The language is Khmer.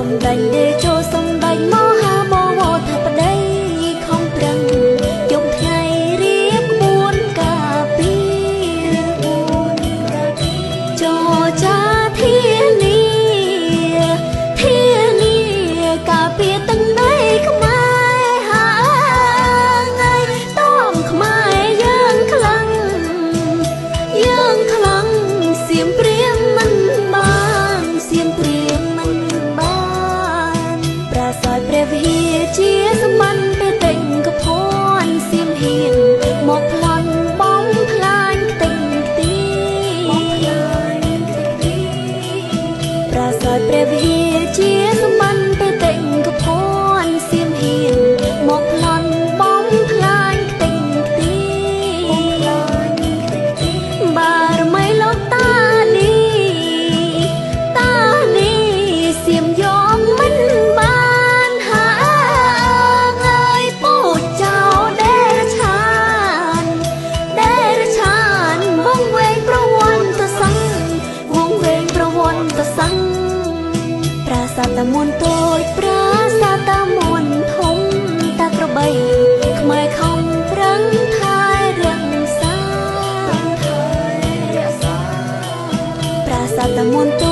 សំដាញ់ដេជោសំដាញ់មកហាបវថប្តីខំប្រឹងយប់ថ្ងៃរៀបមួនកាពីចោចាធានាកាពីទាំងដៃខ្មែរហាថ្ងៃតមខ្មែរយើងខ្លាំងសៀមព្រាមមិនបានប្រាសាទព្រះវិហារជាសម្បត្តិពេលតែងកភ័នសៀមហ៊ានមកប្លន់បំផ្លាញខ្ទេចខ្ទីប្រាសាទព្រះវិហារជាសម្បត្តិពេលតែងកភ័នសៀមហ៊ានមកប្លន់បំផ្លាញខ្ទេចខ្ទីបារមីលោកតាសៀមយកមិនបានហាអើយពូចៅដេរឆានវងវែងប្រវត្តិសាស្ត្រប្រាសាទតាមុនតូចប្រាសាទតាមុនធំតាក្របីខ្មែរខំប្រឹងថែរក្សាប្រាសាទតាមុនតូ